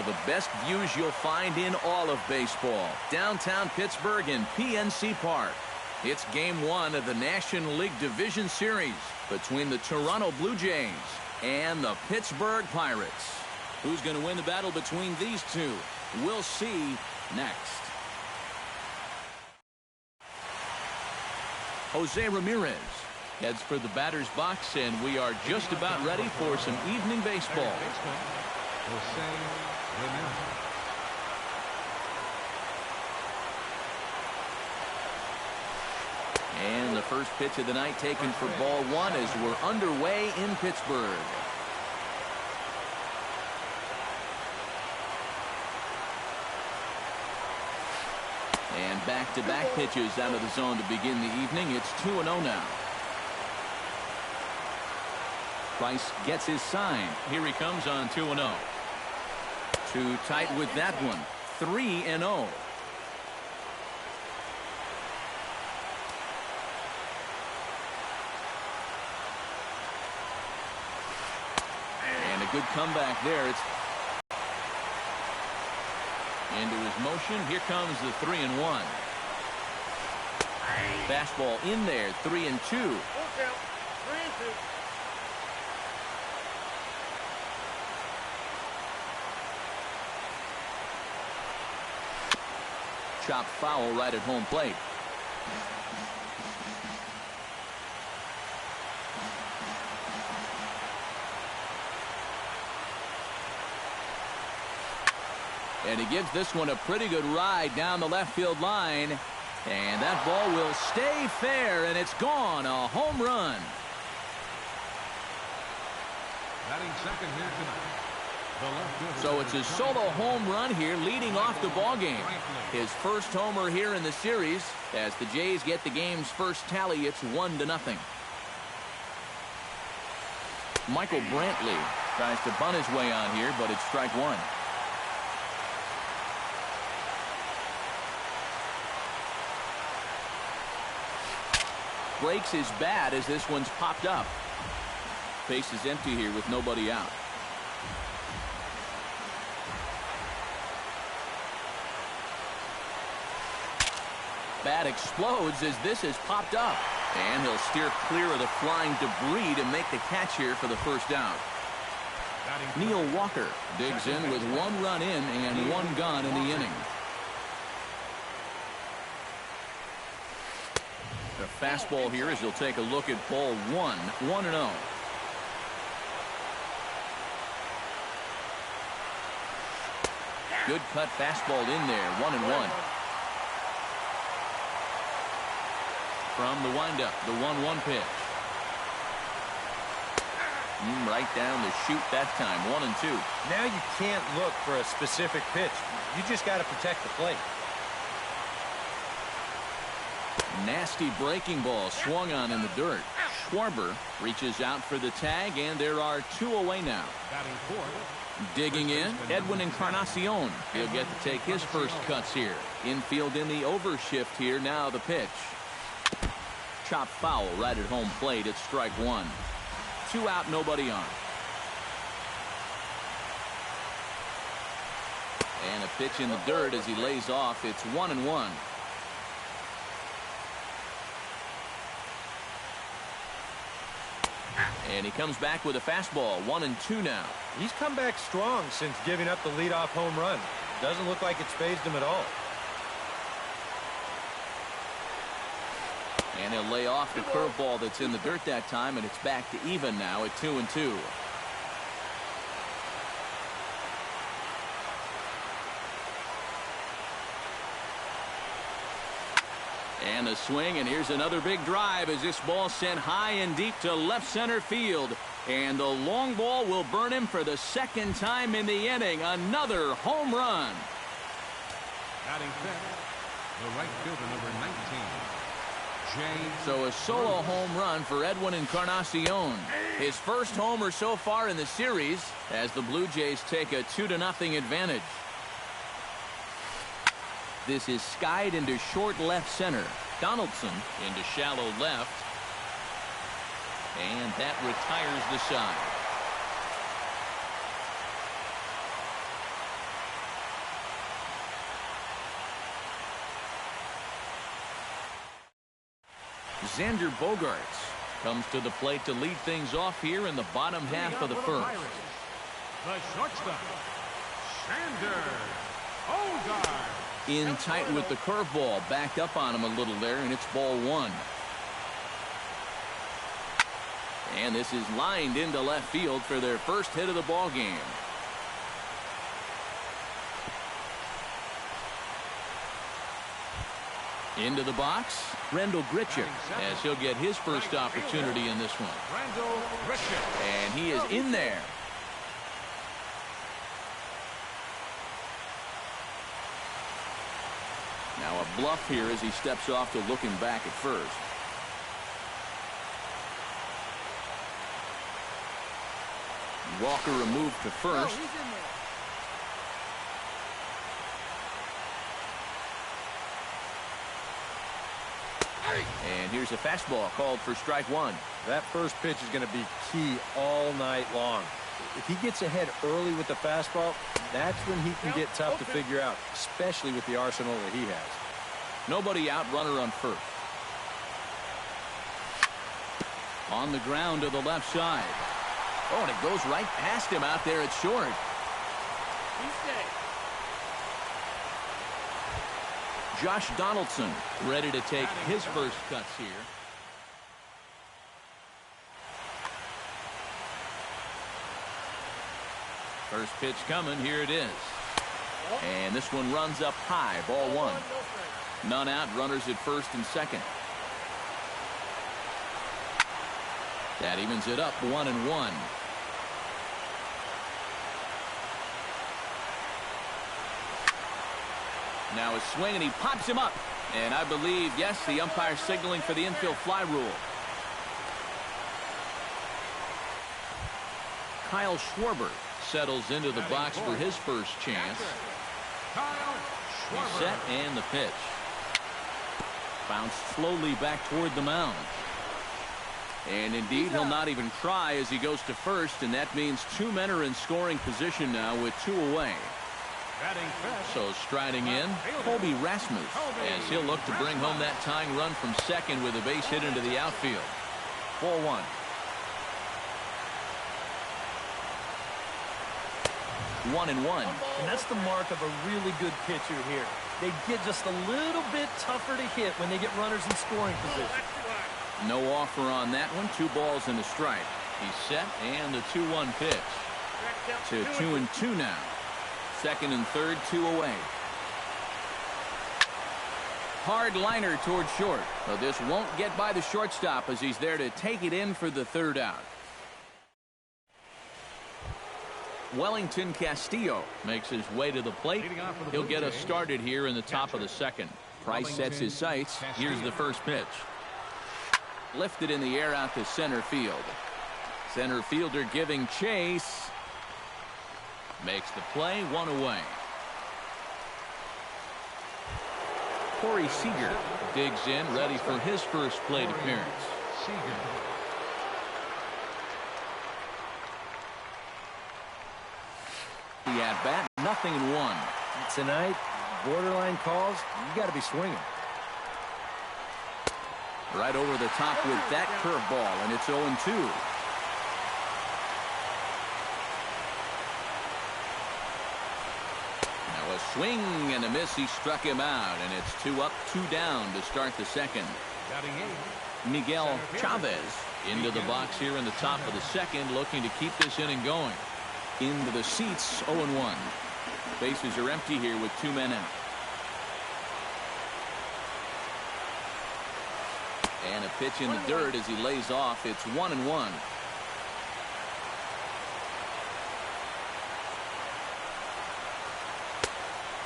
the best views you'll find in all of baseball. Downtown Pittsburgh in PNC Park. It's Game 1 of the National League Division Series between the Toronto Blue Jays and the Pittsburgh Pirates. Who's going to win the battle between these two? We'll see next. Jose Ramirez heads for the batter's box, and we are just about ready for some evening baseball. And the first pitch of the night taken for ball one as we're underway in Pittsburgh. And back-to-back pitches out of the zone to begin the evening. It's 2-0 now. Price gets his sign. Here he comes on 2-0. Too tight with that one. 3-0. And a good comeback there. It's into his motion. Here comes the 3-1. Fastball in there. 3-2. Chop foul right at home plate. And he gives this one a pretty good ride down the left field line. And that ball will stay fair, and it's gone. A home run. Batting second here tonight. So it's a solo home run here leading off the ball game. His first homer here in the series as the Jays get the game's first tally. It's 1-0. Michael Brantley tries to bunt his way on here, but it's strike one. Breaks his bat as this one's popped up. Base is empty here with nobody out. Bat explodes as this is popped up. And he'll steer clear of the flying debris to make the catch here for the first down. Neil Walker digs in with 1 run in and 1 gone in the inning. A fastball here as he'll take a look at ball 1. 1-0. Good cut fastball in there. 1-1. From the windup, the 1-1 pitch. Right down the chute that time. 1-2. Now you can't look for a specific pitch. You just got to protect the plate. Nasty breaking ball swung on in the dirt. Schwarber reaches out for the tag, and there are 2 away now. Digging in, Edwin Encarnacion. He'll get to take his first cuts here. Infield in the overshift here. Now the pitch. Chop foul right at home plate. It's strike one. 2 out, nobody on. And a pitch in the dirt as he lays off. It's 1-1. And he comes back with a fastball. 1-2 now. He's come back strong since giving up the leadoff home run. Doesn't look like it's phased him at all. And he'll lay off the curveball that's in the dirt that time, and it's back to even now at 2-2. And a swing, and here's another big drive as this ball sent high and deep to left center field. And the long ball will burn him for the second time in the inning. Another home run. Batting fifth, the right fielder, number 19. So a solo home run for Edwin Encarnacion. His first homer so far in the series as the Blue Jays take a 2-0 advantage. This is skied into short left center. Donaldson into shallow left. And that retires the side. Xander Bogaerts comes to the plate to lead things off here in the bottom half of the first. The shortstop, Xander Bogaerts. In tight with the curveball, backed up on him a little there, and it's ball one. And this is lined into left field for their first hit of the ball game. Into the box, Rendell Grichuk, as he'll get his first opportunity in this one. And he is in there. Now a bluff here as he steps off to looking back at first. Walker removed to first. And here's a fastball called for strike one. That first pitch is going to be key all night long. If he gets ahead early with the fastball, that's when he can get tough to figure out, especially with the arsenal that he has. Nobody out, runner on first. On the ground to the left side. Oh, and it goes right past him out there at short. Josh Donaldson ready to take his first cuts here. First pitch coming. Here it is. And this one runs up high. Ball one. None out. Runners at first and second. That evens it up 1-1. Now a swing, and he pops him up. And I believe, yes, the umpire signaling for the infield fly rule. Kyle Schwarber settles into the box for his first chance. He's set, and the pitch. Bounced slowly back toward the mound. And indeed, he'll not even try as he goes to first, and that means two men are in scoring position now with two away. So striding in, Colby Rasmus, as he'll look to bring home that tying run from second with a base hit into the outfield. Ball one. 1-1. And that's the mark of a really good pitcher here. They get just a little bit tougher to hit when they get runners in scoring position. No offer on that one. 2 balls and a strike. He's set, and the 2-1 pitch. To 2-2 now. Second and third, 2 away. Hard liner toward short. But this won't get by the shortstop as he's there to take it in for the third out. Wellington Castillo makes his way to the plate. He'll get us started here in the top of the second. Price sets his sights. Here's the first pitch. Lifted in the air out to center field. Center fielder giving chase. Makes the play, 1 away. Corey Seager digs in, ready for his first plate appearance. The at-bat, 0-1. Tonight, borderline calls, you got to be swinging. Right over the top with that curveball, and it's 0-2. Now a swing and a miss. He struck him out, and it's 2 up, 2 down to start the second. Miguel Chavez into the box here in the top of the second, looking to keep this inning going. Into the seats, 0-1. Bases are empty here with 2 men out. And a pitch in the dirt as he lays off. It's 1-1.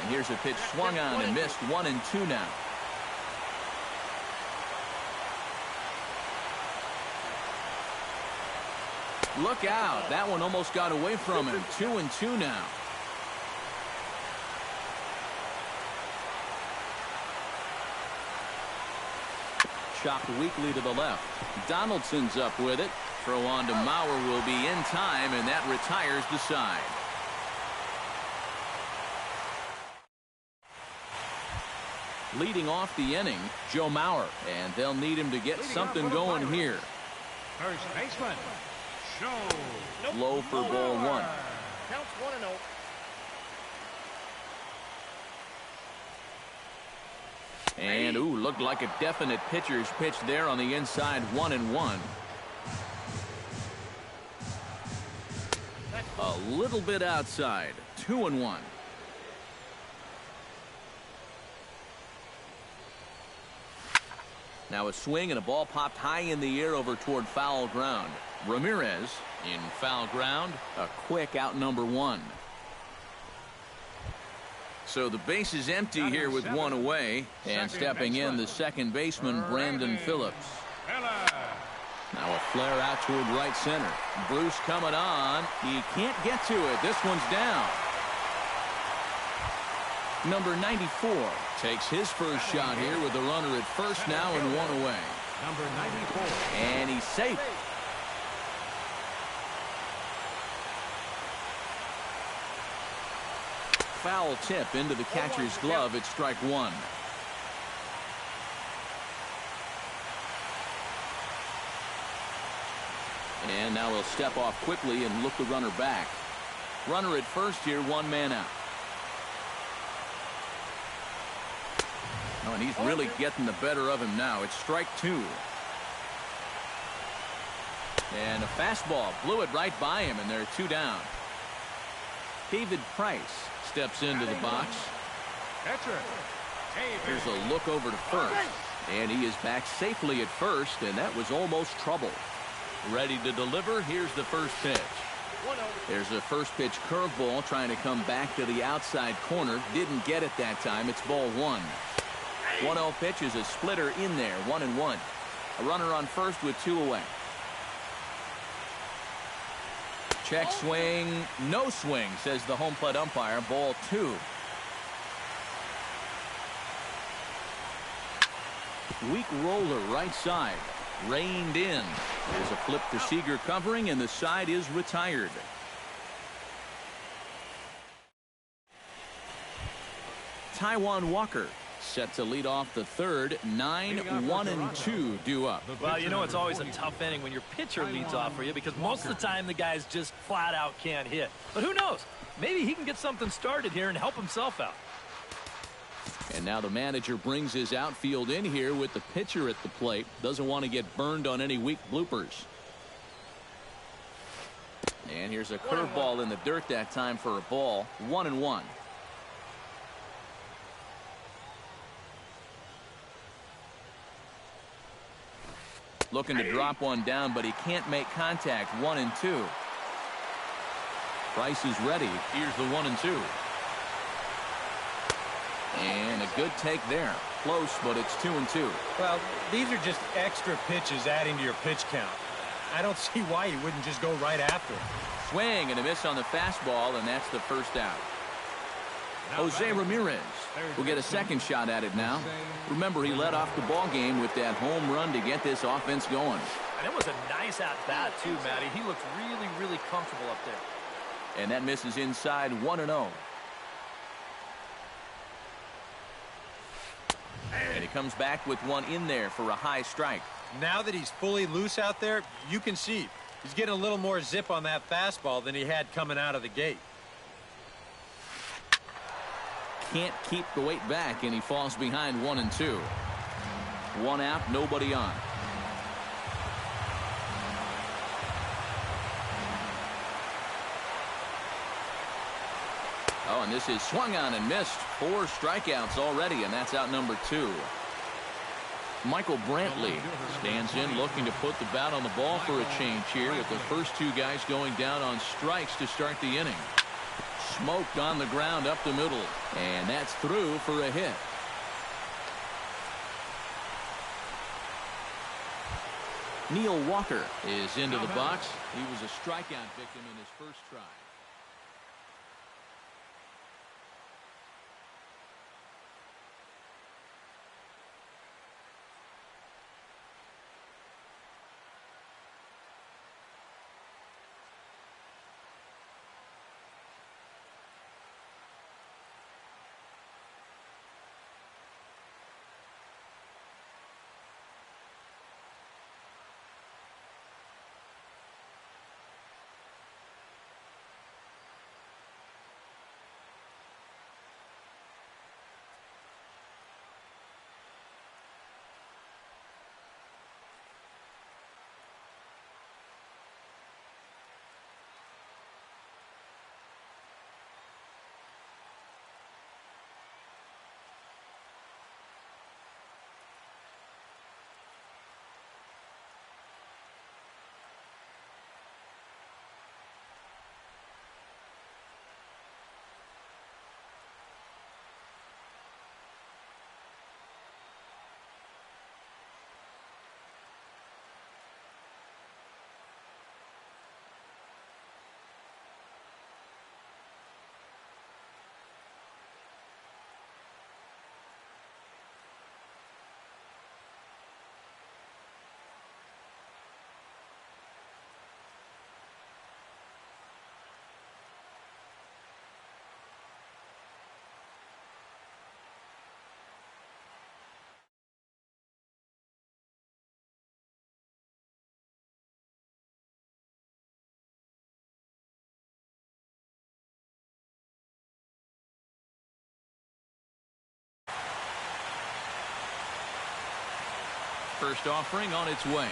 And here's a pitch swung on and missed. 1-2 now. Look out. That one almost got away from him. 2-2 now. Chopped weakly to the left. Donaldson's up with it. Throw on to Mauer will be in time, and that retires the side. Leading off the inning, Joe Mauer, and they'll need him to get something going here. First baseman, Joe. Low for ball one. Counts 1-0. And, ooh, looked like a definite pitcher's pitch there on the inside, 1-1. A little bit outside, 2-1. Now a swing and a ball popped high in the air over toward foul ground. Ramirez in foul ground, a quick out number one. So the base is empty here with one away, and stepping in the second baseman, Brandon Phillips. Now a flare out toward right center. Bruce coming on. He can't get to it. This one's down. Number 94 takes his first shot here with a runner at first now and one away. Number 94. And he's safe. Foul tip into the catcher's glove at strike one. And now he'll step off quickly and look the runner back. Runner at first here, one man out. Oh, and he's really getting the better of him now. It's strike two. And a fastball blew it right by him, and they're two down. David Price steps into the box. Here's a look over to first. And he is back safely at first, and that was almost trouble. Ready to deliver. Here's the first pitch. There's a first pitch curveball trying to come back to the outside corner. Didn't get it that time. It's ball one. 1-0 pitch is a splitter in there, 1-1. A runner on first with two away. Check swing, no swing, says the home plate umpire. Ball two. Weak roller right side. Reined in. There's a flip to Seager covering, and the side is retired. Taijuan Walker set to lead off the third. 9-1-2 due up. Well, you know it's always a tough inning when your pitcher leads off for you, because most of the time the guys just flat out can't hit. But who knows? Maybe he can get something started here and help himself out. And now the manager brings his outfield in here with the pitcher at the plate. Doesn't want to get burned on any weak bloopers. And here's a curveball in the dirt that time for a ball. 1-1. Looking to drop one down, but he can't make contact. 1-2. Price is ready. Here's the 1-2. And a good take there. Close, but it's 2-2. Well, these are just extra pitches adding to your pitch count. I don't see why you wouldn't just go right after it. Swing and a miss on the fastball, and that's the first out. Jose Ramirez will get a second shot at it now. Remember, he led off the ball game with that home run to get this offense going. And it was a nice at-bat, too, Matty. He looked really, really comfortable up there. And that misses inside. 1-0. And he comes back with one in there for a high strike. Now that he's fully loose out there, you can see he's getting a little more zip on that fastball than he had coming out of the gate. Can't keep the weight back, and he falls behind 1-2. One out, nobody on. Oh, and this is swung on and missed. 4 strikeouts already, and that's out number 2. Michael Brantley stands in looking to put the bat on the ball for a change here, with the first 2 guys going down on strikes to start the inning. Smoked on the ground up the middle, and that's through for a hit. Neil Walker is into the box. He was a strikeout victim in his first try. first offering on its way.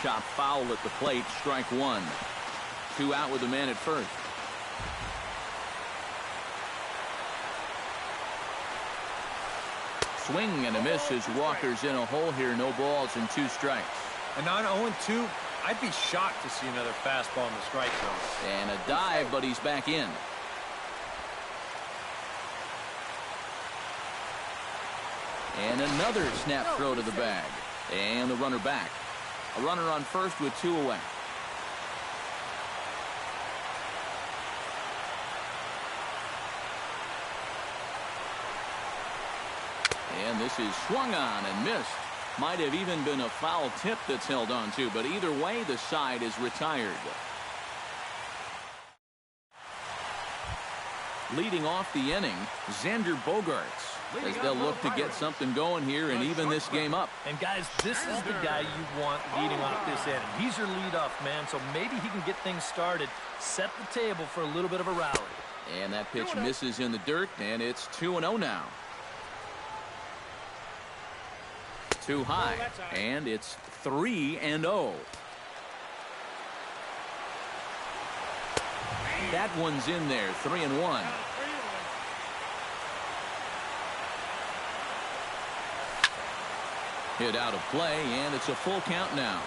Chop foul at the plate, strike one. 2 out with a man at first. Swing and a miss as Walker's in a hole here. No balls and 2 strikes. And on 0-2, I'd be shocked to see another fastball in the strike zone. And a dive, but he's back in. And another snap throw to the bag. And the runner back. A runner on first with 2 away. And this is swung on and missed. Might have even been a foul tip that's held on to, but either way, the side is retired. Leading off the inning, Xander Bogaerts, as they'll look to get something going here and even this game up. And guys, this is the guy you want leading off this inning. He's your leadoff man, so maybe he can get things started, set the table for a little bit of a rally. And that pitch misses in the dirt, and it's 2-0 now. Too high, and it's 3-0. That one's in there, 3-1. Hit out of play, and it's a full count now.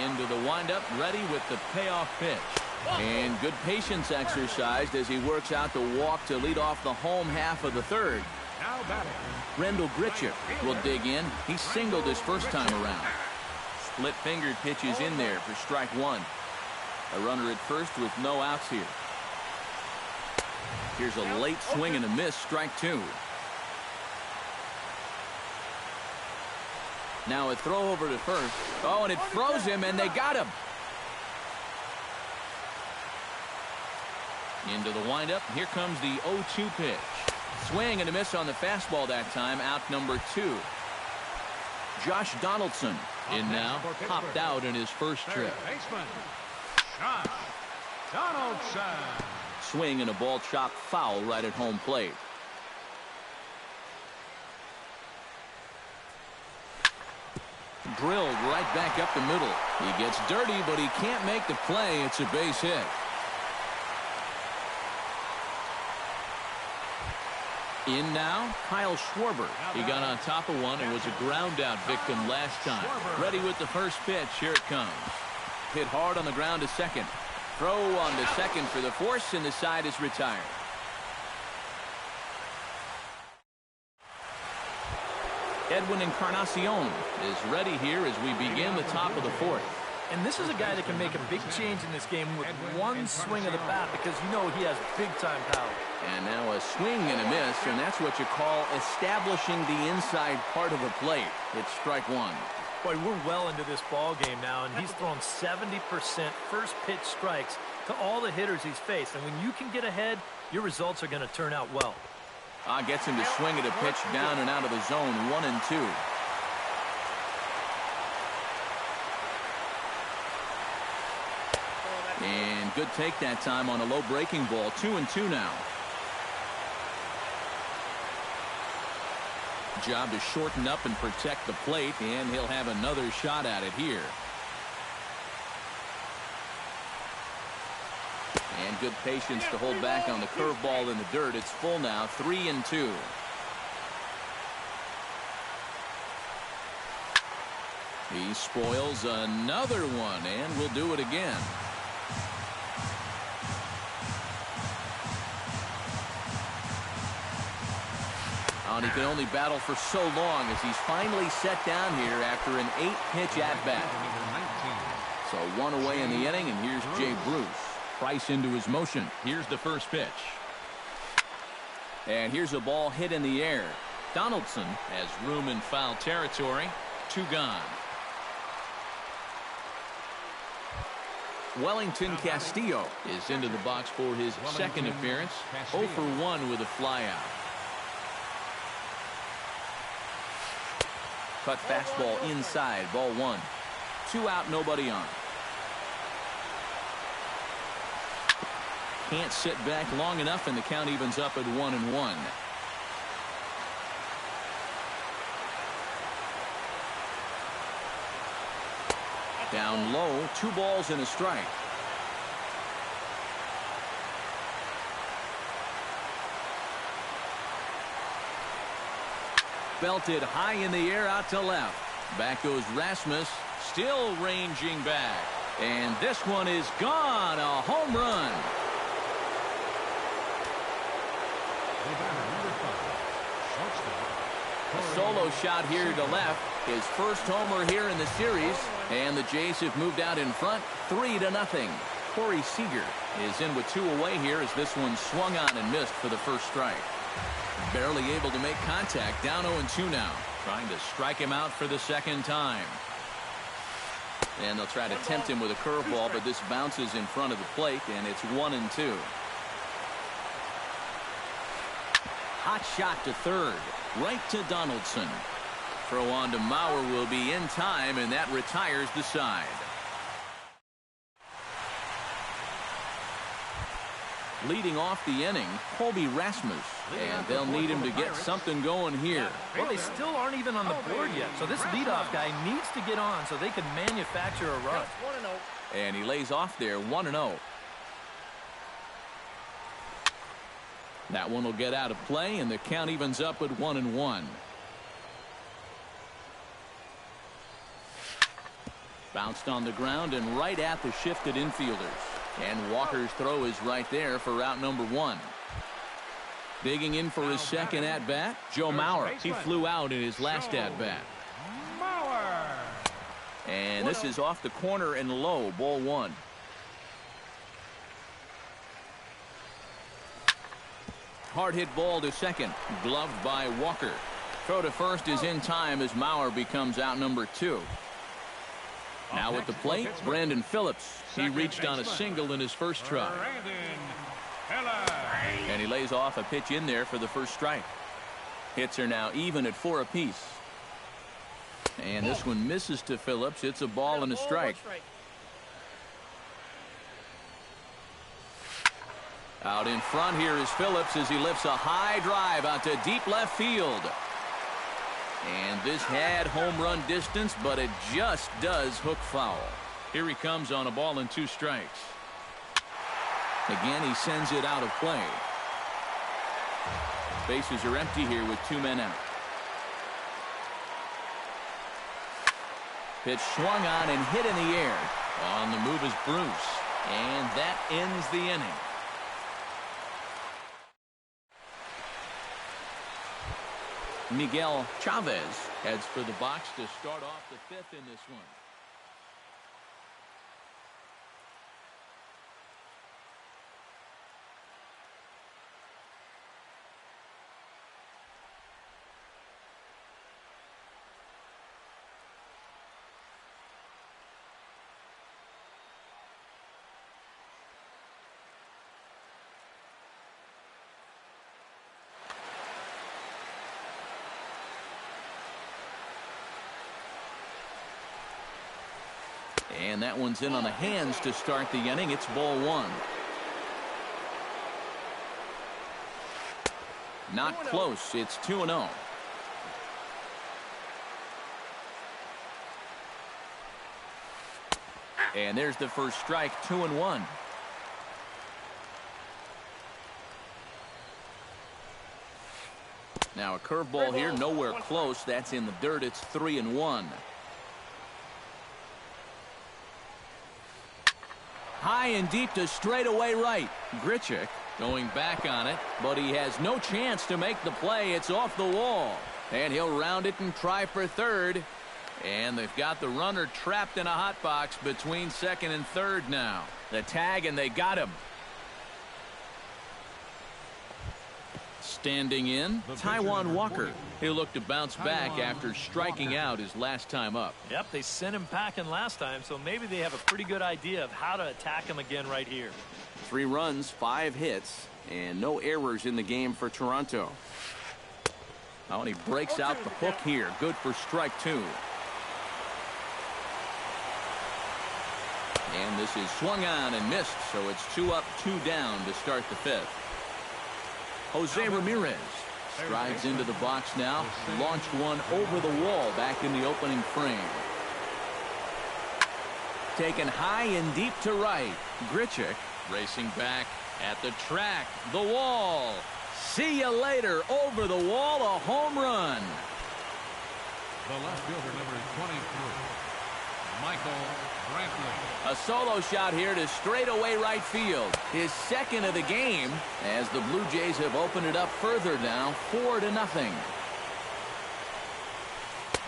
Into the windup, ready with the payoff pitch. And good patience exercised as he works out the walk to lead off the home half of the third. Now batting. Rendell Gritchick will dig in. He singled his first time around. Split-fingered pitches in there for strike one. A runner at first with no outs here. Here's a late swing and a miss, strike two. Now a throw over to first. Oh, and it froze him, and they got him. Into the windup. Here comes the 0-2 pitch. Swing and a miss on the fastball that time. Out number 2. Josh Donaldson in now. Popped out in his first trip. Baseman, Josh Donaldson. Swing and a ball chopped foul right at home plate. Drilled right back up the middle. He gets dirty, but he can't make the play. It's a base hit. In now, Kyle Schwarber. He got on top of one and was a ground out victim last time. Ready with the first pitch. Here it comes. Hit hard on the ground to second. Throw on to second for the force, and the side is retired. Edwin Encarnacion is ready here as we begin the top of the fourth. And this is a guy that can make a big change in this game with one swing of the bat, because you know he has big-time power. And now a swing and a miss, and that's what you call establishing the inside part of the plate. It's strike one. Boy, we're well into this ball game now, and he's thrown 70% first pitch strikes to all the hitters he's faced. And when you can get ahead, your results are going to turn out well. Gets him to swing at a pitch down and out of the zone, 1-2. And good take that time on a low breaking ball. 2-2 now. Job to shorten up and protect the plate, and he'll have another shot at it here. And good patience to hold back on the curveball in the dirt. It's full now, 3-2. He spoils another one, and will do it again. And he can only battle for so long as he's finally set down here after an 8-pitch at-bat. So one away in the inning, and here's Jay Bruce. Price into his motion. Here's the first pitch. And here's a ball hit in the air. Donaldson has room in foul territory. 2 gone. Wellington Castillo is into the box for his second appearance. 0 for 1 with a flyout. Cut fastball inside, ball 1. 2 out, nobody on. Can't sit back long enough, and the count evens up at 1-1. Down low, 2 balls and a strike. Belted high in the air out to left. Back goes Rasmus, still ranging back. And this one is gone, a home run. A solo shot here to left. His first homer here in the series. And the Jays have moved out in front, 3-0. Corey Seager is in with 2 away here as this one swung on and missed for the first strike. Barely able to make contact, down 0-2 now. Trying to strike him out for the second time. And they'll try to tempt him with a curveball, but this bounces in front of the plate, and it's 1-2. Hot shot to third. Right to Donaldson. Throw on to Mauer will be in time, and that retires the side. Leading off the inning, Colby Rasmus. And they'll need him to get something going here. Well, they still aren't even on the board yet, so this leadoff guy needs to get on so they can manufacture a run. And he lays off there, 1-0. That one will get out of play, and the count evens up at 1-1. Bounced on the ground and right at the shifted infielders. And Walker's throw is right there for route number 1. Digging in for his second at-bat, Joe Mauer. He flew out in his last at-bat. And this is off the corner and low, ball 1. Hard hit ball to second, gloved by Walker. Throw to first is in time as Mauer becomes out number 2. Now at the plate, Brandon Phillips. He reached on a single in his first try. And he lays off a pitch in there for the first strike. Hits are now even at 4 apiece. And this one misses to Phillips. It's a ball and a strike. Out in front here is Phillips as he lifts a high drive out to deep left field. And this had home run distance, but it just does hook foul. Here he comes on a ball and 2 strikes. Again, he sends it out of play. Bases are empty here with 2 men out. Pitch swung on and hit in the air. On the move is Bruce. And that ends the inning. Miguel Chavez heads for the box to start off the 5th in this one. And that one's in on the hands to start the inning. It's ball 1. Not close. It's 2-0. And there's the first strike, 2-1. Now a curveball here, nowhere close. That's in the dirt. It's 3-1. High and deep to straightaway right. Grichuk going back on it, but he has no chance to make the play. It's off the wall. And he'll round it and try for third. And they've got the runner trapped in a hot box between second and third now. The tag, and they got him. Standing in, Taijuan Walker. He'll look to bounce back after striking out his last time up. Yep, they sent him packing last time, so maybe they have a pretty good idea of how to attack him again right here. 3 runs, 5 hits, and no errors in the game for Toronto. Oh, and he breaks out the hook here. Good for strike 2. And this is swung on and missed, so it's 2 up, 2 down to start the 5th. Jose Ramirez strides into the box now. Launched one over the wall back in the opening frame. taken high and deep to right. Grichuk racing back at the track. The wall. See you later. Over the wall, a home run. The left fielder, number 23, Michael Brantley. A solo shot here to straightaway right field. His second of the game as the Blue Jays have opened it up further now, 4-0.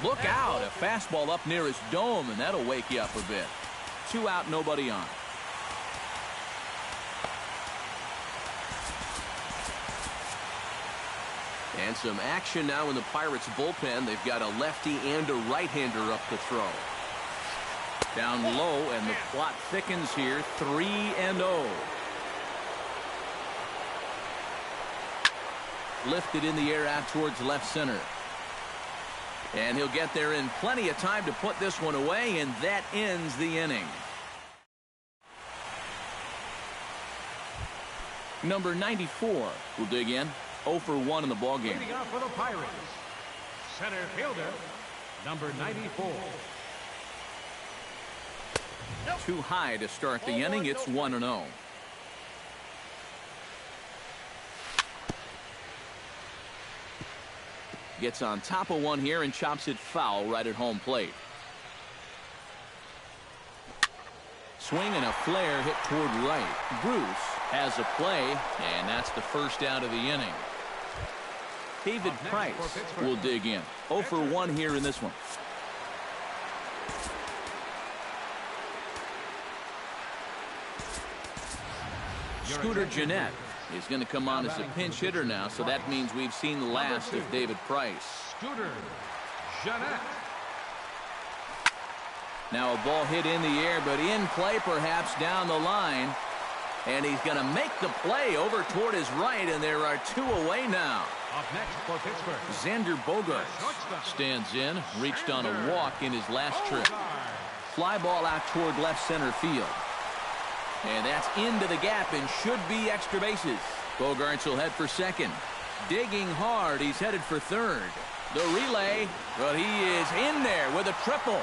Look out, a fastball up near his dome, and that'll wake you up a bit. 2 out, nobody on. And some action now in the Pirates bullpen. They've got a lefty and a right-hander up to throw. Down low, and the plot thickens here, 3-0. Lifted in the air out towards left center. And he'll get there in plenty of time to put this one away, and that ends the inning. Number 94 will dig in. 0 for 1 in the ballgame. Leading off for the Pirates, center fielder, number 94. Too high to start the inning. It's 1-0. Gets on top of one here and chops it foul right at home plate. Swing and a flare hit toward right. Bruce has a play, and that's the first out of the inning. David Price will dig in. 0 for 1 here in this one. Scooter Gennett is going to come on as a pinch hitter now, so that means we've seen the last of David Price. Scooter Gennett. Now a ball hit in the air, but in play perhaps down the line. And he's going to make the play over toward his right, and there are 2 away now. Up next for Pittsburgh, Xander Bogaerts stands in, reached on a walk in his last trip. Fly ball out toward left center field. And that's into the gap and should be extra bases. Bogaerts will head for second. Digging hard, he's headed for third. The relay, but he is in there with a triple.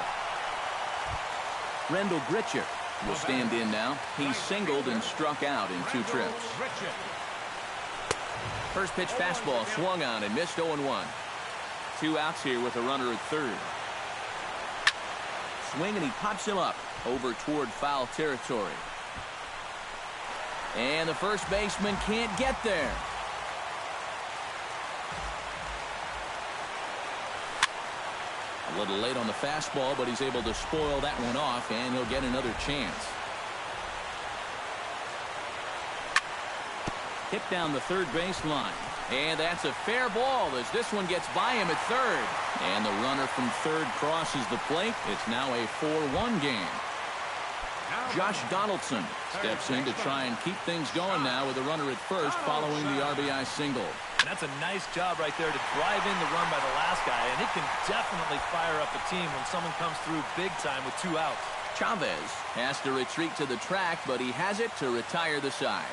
Rendell Grichuk will stand in now. He singled and struck out in 2 trips. First pitch fastball swung on and missed 0-1. 2 outs here with a runner at third. Swing and he pops him up over toward foul territory. And the first baseman can't get there. A little late on the fastball, but he's able to spoil that one off, and he'll get another chance. Hit down the third baseline. And that's a fair ball as this one gets by him at third. And the runner from third crosses the plate. It's now a 4-1 game. Josh Donaldson steps in to try and keep things going now with a runner at first following the RBI single. And that's a nice job right there to drive in the run by the last guy, and it can definitely fire up a team when someone comes through big time with 2 outs. Chavez has to retreat to the track, but he has it to retire the side.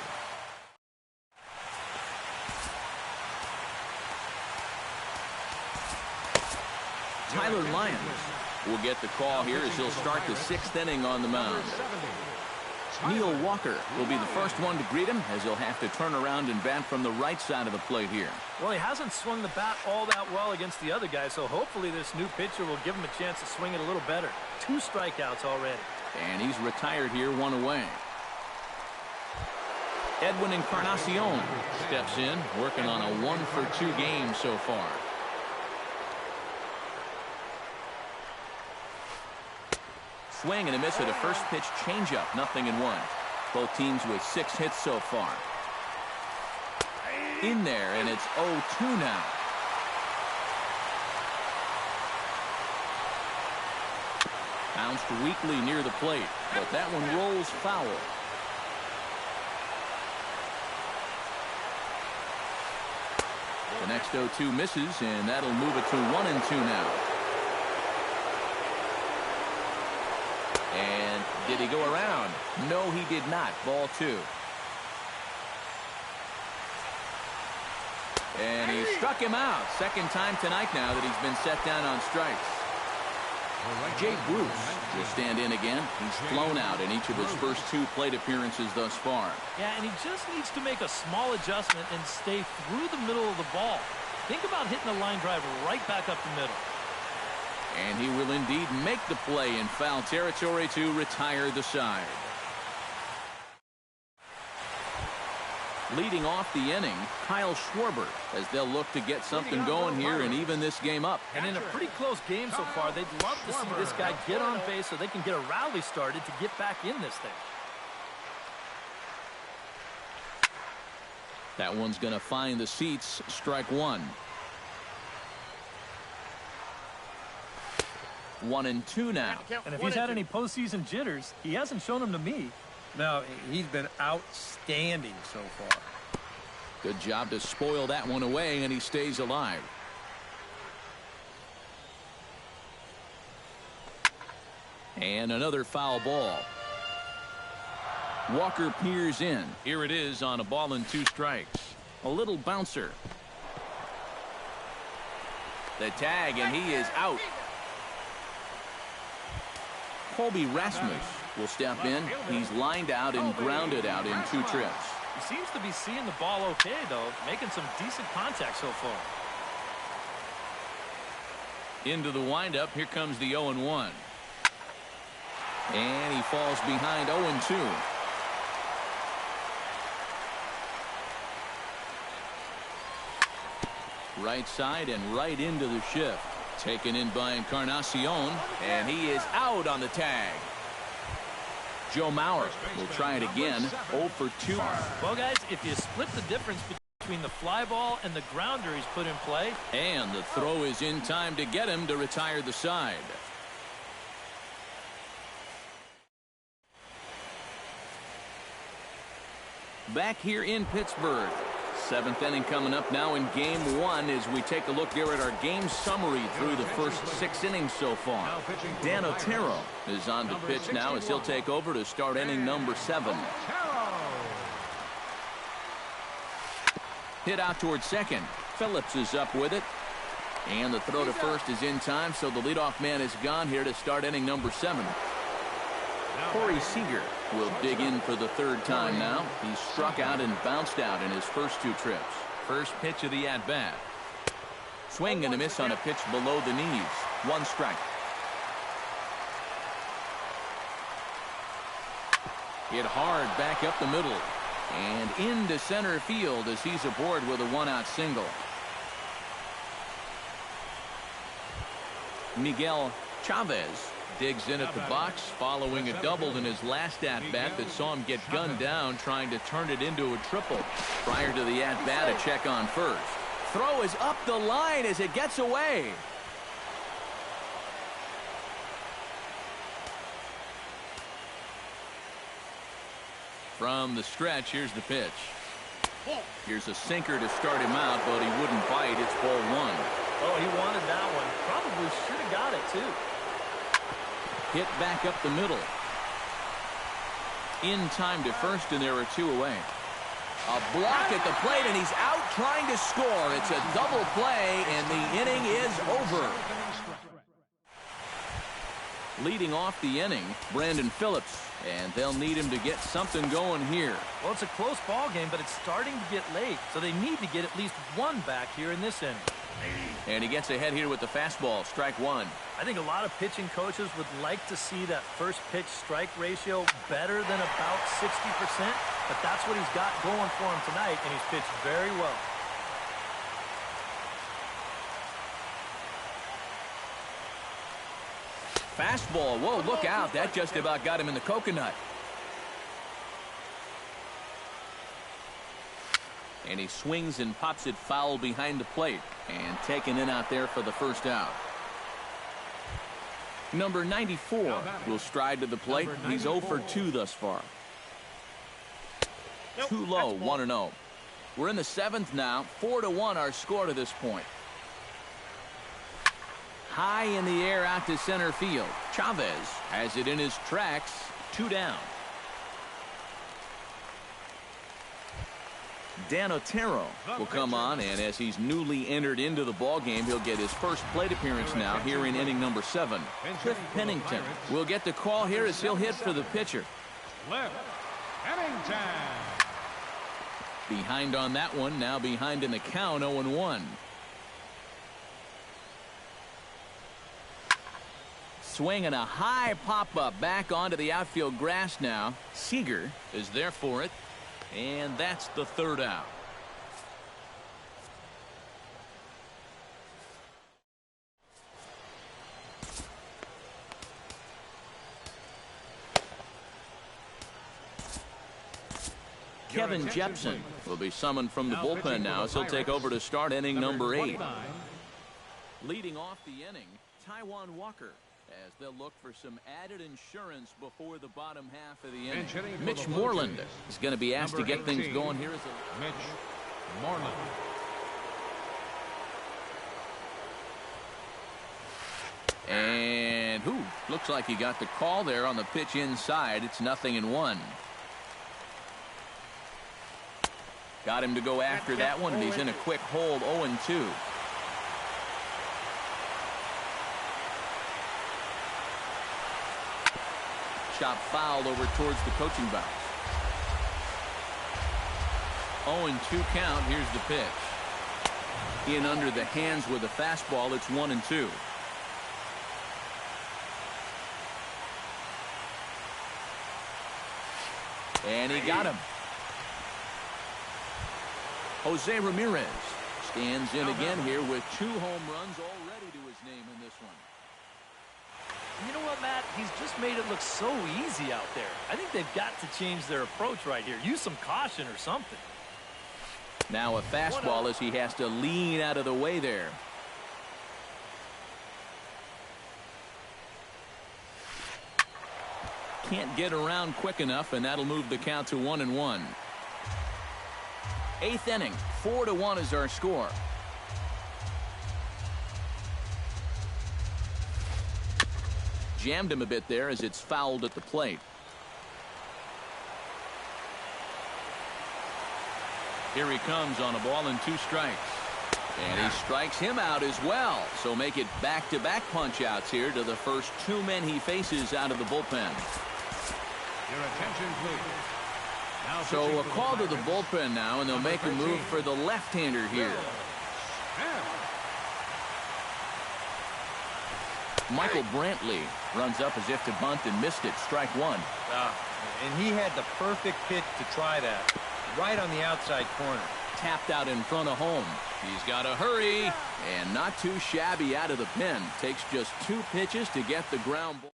Tyler Lyons will get the call here as he'll start the 6th inning on the mound. Neil Walker will be the first one to greet him as he'll have to turn around and bat from the right side of the plate here. Well, he hasn't swung the bat all that well against the other guy, so hopefully this new pitcher will give him a chance to swing it a little better. 2 strikeouts already. And he's retired here, 1 away. Edwin Encarnacion steps in, working on a 1-for-2 game so far. Swing and a miss at a first pitch changeup, 0-1. Both teams with 6 hits so far. In there, and it's 0-2 now. Bounced weakly near the plate, but that one rolls foul. The next 0-2 misses, and that'll move it to 1-2 now. And did he go around? No, he did not. Ball 2. And he struck him out. Second time tonight now that he's been set down on strikes. Jay Bruce will stand in again. He's flown out in each of his first 2 plate appearances thus far. Yeah, and he just needs to make a small adjustment and stay through the middle of the ball. Think about hitting a line drive right back up the middle. And he will indeed make the play in foul territory to retire the side. Leading off the inning, Kyle Schwarber, as they'll look to get something going here and even this game up. And in a pretty close game so far, they'd love to see this guy get on base so they can get a rally started to get back in this thing. That one's going to find the seats. Strike 1. 1-2 now. And if he's had any postseason jitters, he hasn't shown them to me. No, he's been outstanding so far. Good job to spoil that one away, and he stays alive. And another foul ball. Walker peers in. Here it is on a ball and 2 strikes. A little bouncer. The tag, and he is out. Colby Rasmus will step in. He's lined out and grounded out in 2 trips. He seems to be seeing the ball okay, though, making some decent contact so far. Into the windup. Here comes the 0-1. And he falls behind 0-2. Right side and right into the shift. Taken in by Encarnacion, and he is out on the tag. Joe Mauer will try it again. 0 for 2. Well, guys, if you split the difference between the fly ball and the grounder he's put in play. And the throw is in time to get him to retire the side. Back here in Pittsburgh. 7th inning coming up now in game 1 as we take a look here at our game summary through the first 6 innings so far. Dan Otero is on the pitch now as he'll take over to start inning number 7. Hit out towards second. Phillips is up with it. And the throw to first is in time, so the leadoff man is gone here to start inning number 7. Corey Seager will dig in for the 3rd time now. He struck out and bounced out in his first 2 trips. First pitch of the at-bat. Swing and a miss on a pitch below the knees. 1 strike. Hit hard back up the middle. And into center field as he's aboard with a 1-out single. Miguel Chavez digs in at the box following a double in his last at-bat that saw him get gunned down trying to turn it into a triple. Prior to the at-bat, a check on first. Throw is up the line as it gets away. From the stretch, here's the pitch. Here's a sinker to start him out, but he wouldn't bite. It's ball 1. Oh, he wanted that one. Probably should have got it, too. Hit back up the middle. In time to first, and there are 2 away. A block at the plate, and he's out trying to score. It's a double play, and the inning is over. Leading off the inning, Brandon Phillips, and they'll need him to get something going here. Well, it's a close ball game, but it's starting to get late, so they need to get at least 1 back here in this inning. And he gets ahead here with the fastball. Strike 1. I think a lot of pitching coaches would like to see that first pitch strike ratio better than about 60%, but that's what he's got going for him tonight, and he's pitched very well. Fastball. Whoa, look out. That just about got him in the coconut. And he swings and pops it foul behind the plate. And taken in out there for the first out. Number 94 will stride to the plate. He's 0 for 2 thus far. Too low, 1-0. We're in the 7th now. 4-1 our score to this point. High in the air out to center field. Chavez has it in his tracks. 2 down. Dan Otero will come on, and as he's newly entered into the ballgame, he'll get his first plate appearance now here in inning number 7. Cliff Pennington will get the call here as he'll hit for the pitcher. Cliff Pennington. Behind on that one, now behind in the count, 0-1. Swinging a high pop-up back onto the outfield grass now. Seager is there for it, and that's the 3rd out. Kevin Jepson will be summoned from the bullpen now as he'll take over to start inning number 8. Leading off the inning, Taijuan Walker, as they'll look for some added insurance before the bottom half of the inning. Mitch Moreland is going to be asked to get things going here. Mitch Moreland. And looks like he got the call there on the pitch inside. It's 0-1. Got him to go after that one, and he's in a quick hold, 0-2. Shot fouled over towards the coaching box. 0-2 count. Here's the pitch. In under the hands with a fastball. It's 1-2. And he got him. Jose Ramirez stands in again here with 2 home runs already to his name in this one. You know what, Matt? He's just made it look so easy out there. I think they've got to change their approach right here. Use some caution or something. Now a fastball as he has to lean out of the way there. Can't get around quick enough, and that'll move the count to 1-1. 8th inning, 4-1 is our score. Jammed him a bit there as it's fouled at the plate. Here he comes on a ball and 2 strikes. And he strikes him out as well. So make it back-to-back punch-outs here to the first 2 men he faces out of the bullpen. Your attention, please. Now so a call to the bullpen now, and they'll make a move for the left-hander here. Michael Brantley runs up as if to bunt and missed it. Strike 1. And he had the perfect pitch to try that. Right on the outside corner. Tapped out in front of home. He's got to hurry, and not too shabby out of the pen. Takes just 2 pitches to get the ground ball.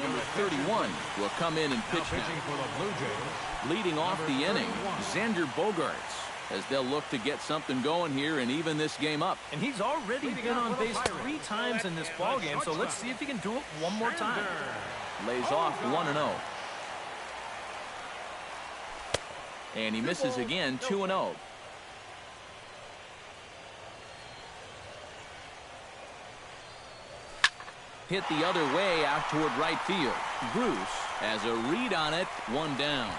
Number 31 will come in and pitch now. Leading off the inning, Xander Bogaerts, as they'll look to get something going here and even this game up. And he's already been on base 3 times in this ballgame, so let's see if he can do it one more time. Lays off 1-0. And he misses again, 2-0. Hit the other way out toward right field. Bruce has a read on it, 1 down.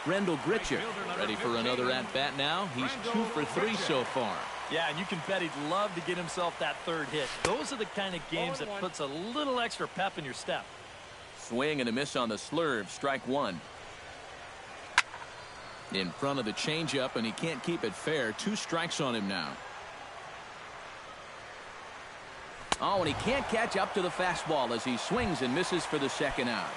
Rendell Grichuk ready for another at-bat now. He's 2 for 3 so far. Yeah, and you can bet he'd love to get himself that 3rd hit. Those are the kind of games that puts a little extra pep in your step. Swing and a miss on the slurve. Strike 1. In front of the changeup, and he can't keep it fair. 2 strikes on him now. Oh, and he can't catch up to the fastball as he swings and misses for the 2nd out.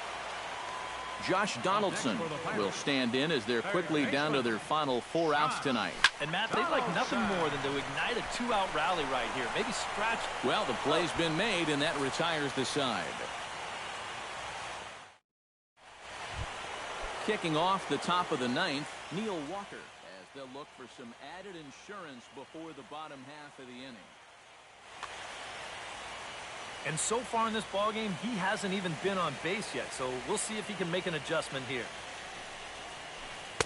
Josh Donaldson will stand in as they're quickly down to their final 4 outs tonight. And Matt, they'd like nothing more than to ignite a 2-out rally right here. Maybe scratch. Well, the play's been made, and that retires the side. Kicking off the top of the 9th, Neil Walker, as they'll look for some added insurance before the bottom half of the inning. And so far in this ballgame, he hasn't even been on base yet, so we'll see if he can make an adjustment here.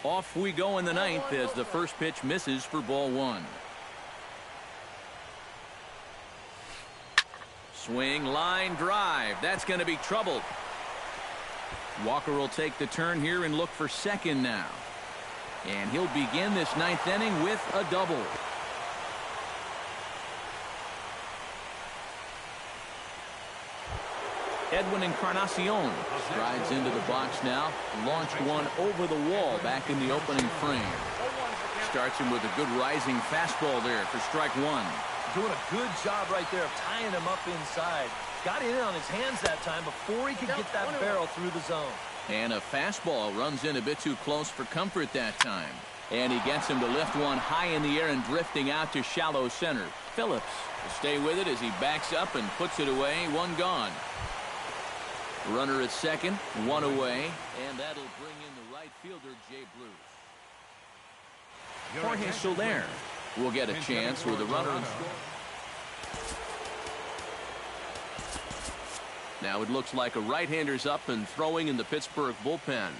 Off we go in the 9th as the first pitch misses for ball 1. Swing, line, drive. That's going to be troubled. Walker will take the turn here and look for second now. And he'll begin this ninth inning with a double. Edwin Encarnacion strides into the box now. Launched one over the wall back in the opening frame. Starts him with a good rising fastball there for strike one. Doing a good job right there of tying him up inside. Got it in on his hands that time before he could get that barrel through the zone. And a fastball runs in a bit too close for comfort that time. And he gets him to lift one high in the air and drifting out to shallow center. Phillips will stay with it as he backs up and puts it away. One gone. Runner at second, one away, and that'll bring in the right fielder, Jay Bruce. Jorge Soler will get a chance with a runner in score. Now it looks like a right-hander's up and throwing in the Pittsburgh bullpen.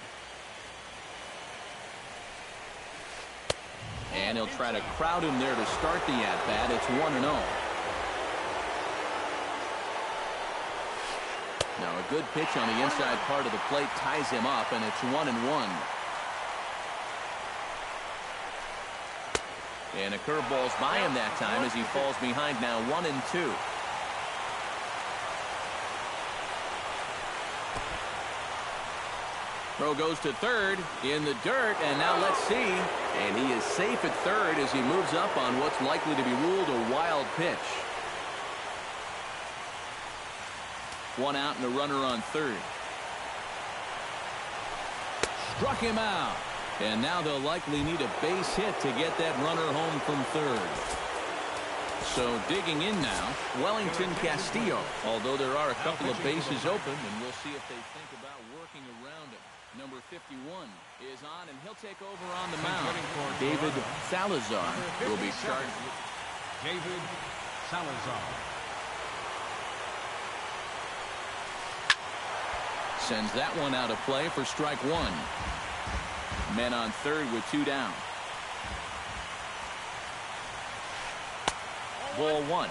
And he'll try to crowd him there to start the at-bat. It's 1-0. Now a good pitch on the inside part of the plate ties him up, and it's 1-1. And a curveball's by him that time as he falls behind now 1-2. Throw goes to third in the dirt, and now let's see. And he is safe at third as he moves up on what's likely to be ruled a wild pitch. One out and a runner on third. Struck him out. And now they'll likely need a base hit to get that runner home from third. So digging in now, Wellington Castillo. Although there are a couple of bases open, and we'll see if they think about working around him. Number 51 is on, and he'll take over on the mound. David Salazar will be charged with. David Salazar. Sends that one out of play for strike one. Men on third with two down. Ball one.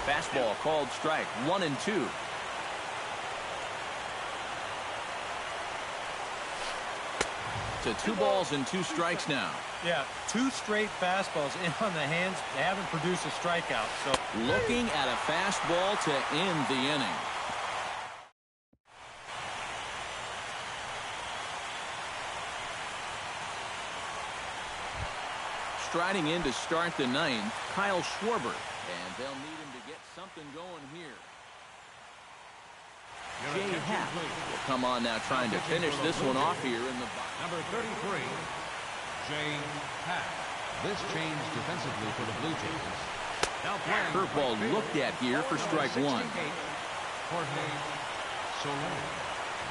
Fastball called strike. 1-2. To 2 balls and 2 strikes now. Yeah, 2 straight fastballs in on the hands. They haven't produced a strikeout. So looking at a fastball to end the inning. Striding in to start the ninth, Kyle Schwarber. And they'll need him to get something going here. Jay Happ will come on now trying to finish this one off here in the box. Number 33, Jay Happ. This change defensively for the Blue Jays. Now playing. Curveball looked at here for strike one. Jorge Soler.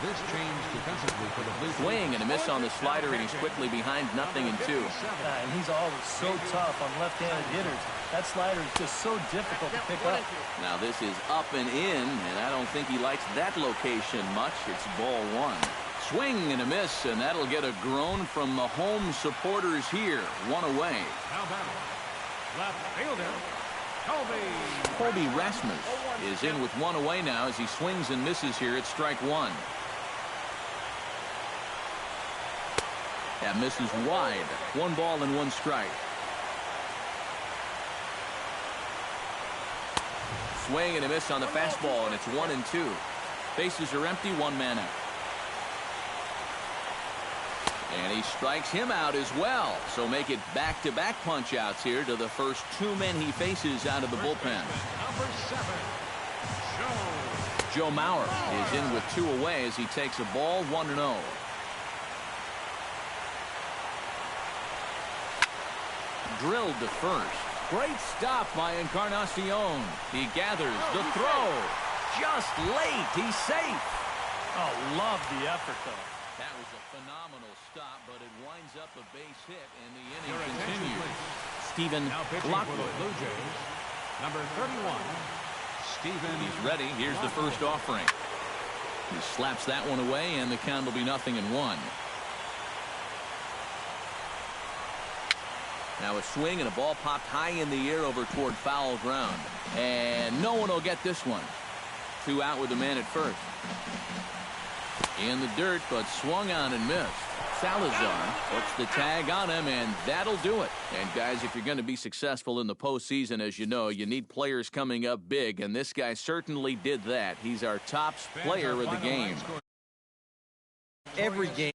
This change defensively for the Blue Jays. Swing and a miss on the slider, and he's quickly behind 0-2. And he's always so tough on left-handed hitters. That slider is just so difficult to pick up. Now this is up and in, and I don't think he likes that location much. It's ball one. Swing and a miss, and that'll get a groan from the home supporters here. One away. Now batting, left fielder, Colby Rasmus is in with one away now as he swings and misses here at strike one. That misses wide. 1 ball and 1 strike. Swing and a miss on the fastball, and it's 1-2. Bases are empty, 1 man out. And he strikes him out as well. So make it back-to-back punch-outs here to the first 2 men he faces out of the bullpen. Number 7, Joe Mauer is in with 2 away as he takes a ball, 1-0. Drilled to first. Great stop by Encarnacion. He gathers the throw. Just late. He's safe. Oh, love the effort, though. That was a phenomenal stop, but it winds up a base hit, and the inning continues. Stephen Lockwood. Blue Jays. Number 31, Stephen. He's ready. Here's the first offering. He slaps that one away, and the count will be 0-1. Now a swing and a ball popped high in the air over toward foul ground. And no one will get this one. 2 out with the man at first. In the dirt, but swung on and missed. Salazar puts the tag on him, and that'll do it. And guys, if you're going to be successful in the postseason, as you know, you need players coming up big, and this guy certainly did that. He's our top player of the game. Every game